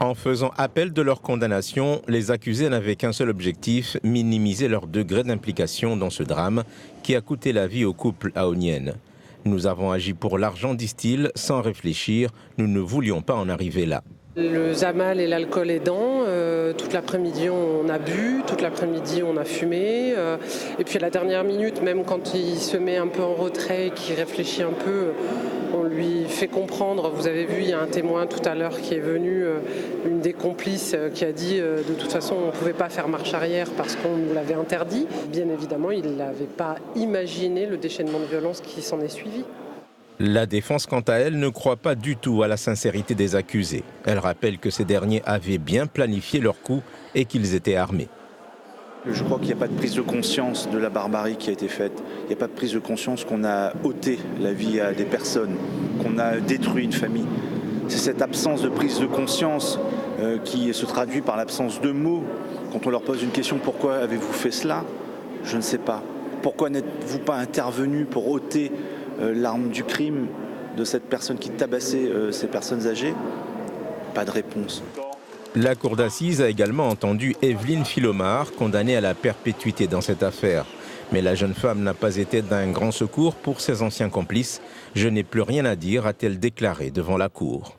En faisant appel de leur condamnation, les accusés n'avaient qu'un seul objectif, minimiser leur degré d'implication dans ce drame qui a coûté la vie au couple aonienne. Nous avons agi pour l'argent, disent-ils, sans réfléchir, nous ne voulions pas en arriver là. Le Zamal et l'alcool aidant, toute l'après-midi on a bu, toute l'après-midi on a fumé. Et puis à la dernière minute, même quand il se met un peu en retrait, qu'il réfléchit un peu, on lui fait comprendre. Vous avez vu, il y a un témoin tout à l'heure qui est venu, une des complices qui a dit de toute façon on ne pouvait pas faire marche arrière parce qu'on nous l'avait interdit. Bien évidemment, il n'avait pas imaginé le déchaînement de violence qui s'en est suivi. La défense, quant à elle, ne croit pas du tout à la sincérité des accusés. Elle rappelle que ces derniers avaient bien planifié leur coup et qu'ils étaient armés. Je crois qu'il n'y a pas de prise de conscience de la barbarie qui a été faite. Il n'y a pas de prise de conscience qu'on a ôté la vie à des personnes, qu'on a détruit une famille. C'est cette absence de prise de conscience qui se traduit par l'absence de mots. Quand on leur pose une question, pourquoi avez-vous fait cela? Je ne sais pas. Pourquoi n'êtes-vous pas intervenu pour ôter l'arme du crime de cette personne qui tabassait ces personnes âgées? Pas de réponse. La cour d'assises a également entendu Evelyne Philomar, condamnée à la perpétuité dans cette affaire. Mais la jeune femme n'a pas été d'un grand secours pour ses anciens complices. Je n'ai plus rien à dire, a-t-elle déclaré devant la cour.